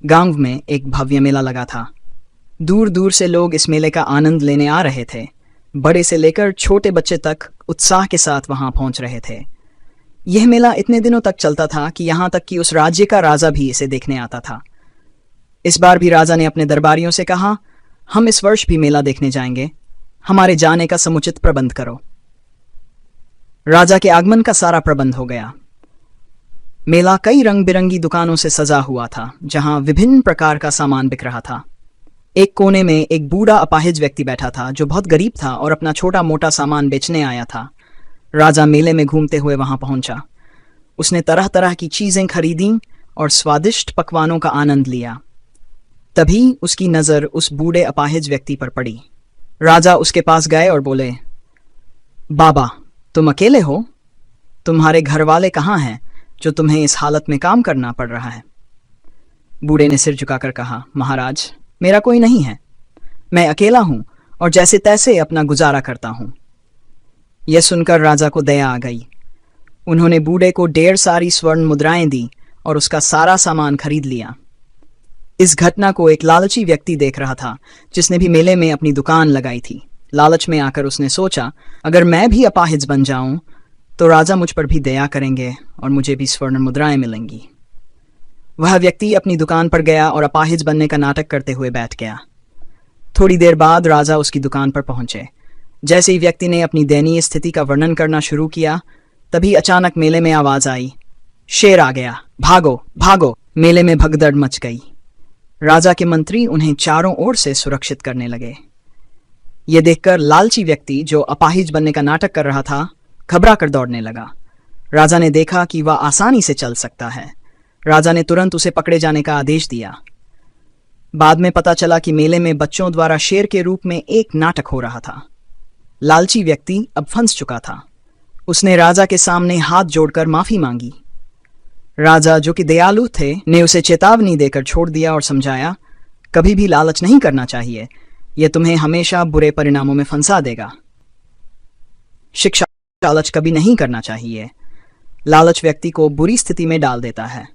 गांव में एक भव्य मेला लगा था। दूर दूर से लोग इस मेले का आनंद लेने आ रहे थे। बड़े से लेकर छोटे बच्चे तक उत्साह के साथ वहां पहुंच रहे थे। यह मेला इतने दिनों तक चलता था कि यहां तक कि उस राज्य का राजा भी इसे देखने आता था। इस बार भी राजा ने अपने दरबारियों से कहा, हम इस वर्ष भी मेला देखने जाएंगे, हमारे जाने का समुचित प्रबंध करो। राजा के आगमन का सारा प्रबंध हो गया। मेला कई रंग बिरंगी दुकानों से सजा हुआ था, जहां विभिन्न प्रकार का सामान बिक रहा था। एक कोने में एक बूढ़ा अपाहिज व्यक्ति बैठा था जो बहुत गरीब था और अपना छोटा मोटा सामान बेचने आया था। राजा मेले में घूमते हुए वहां पहुंचा। उसने तरह तरह की चीजें खरीदी और स्वादिष्ट पकवानों का आनंद लिया। तभी उसकी नजर उस बूढ़े अपाहिज व्यक्ति पर पड़ी। राजा उसके पास गए और बोले, बाबा, तुम अकेले हो? तुम्हारे घर वाले कहाँ हैं जो तुम्हें इस हालत में काम करना पड़ रहा है? बूढ़े ने सिर झुकाकर कहा, महाराज, मेरा कोई नहीं है, मैं अकेला हूं और जैसे तैसे अपना गुजारा करता हूं। यह सुनकर राजा को दया आ गई। उन्होंने बूढ़े को 1.5 सारी स्वर्ण मुद्राएं दी और उसका सारा सामान खरीद लिया। इस घटना को एक लालची व्यक्ति देख रहा था, जिसने भी मेले में अपनी दुकान लगाई थी। लालच में आकर उसने सोचा, अगर मैं भी अपाहिज बन जाऊं तो राजा मुझ पर भी दया करेंगे और मुझे भी स्वर्ण मुद्राएं मिलेंगी। वह व्यक्ति अपनी दुकान पर गया और अपाहिज बनने का नाटक करते हुए बैठ गया। थोड़ी देर बाद राजा उसकी दुकान पर पहुंचे। जैसे ही व्यक्ति ने अपनी दयनीय स्थिति का वर्णन करना शुरू किया, तभी अचानक मेले में आवाज आई, शेर आ गया, भागो भागो। मेले में भगदड़ मच गई। राजा के मंत्री उन्हें चारों ओर से सुरक्षित करने लगे। ये देखकर लालची व्यक्ति जो अपाहिज बनने का नाटक कर रहा था, घबरा कर दौड़ने लगा। राजा ने देखा कि वह आसानी से चल सकता है। राजा ने तुरंत उसे पकड़े जाने का आदेश दिया। बाद में पता चला कि मेले में बच्चों द्वारा शेर के रूप में एक नाटक हो रहा था। लालची व्यक्ति अब फंस चुका था। उसने राजा के सामने हाथ जोड़कर माफी मांगी। राजा, जो कि दयालु थे, ने उसे चेतावनी देकर छोड़ दिया और समझाया, कभी भी लालच नहीं करना चाहिए, यह तुम्हें हमेशा बुरे परिणामों में फंसा देगा। शिक्षा, लालच कभी नहीं करना चाहिए। लालच व्यक्ति को बुरी स्थिति में डाल देता है।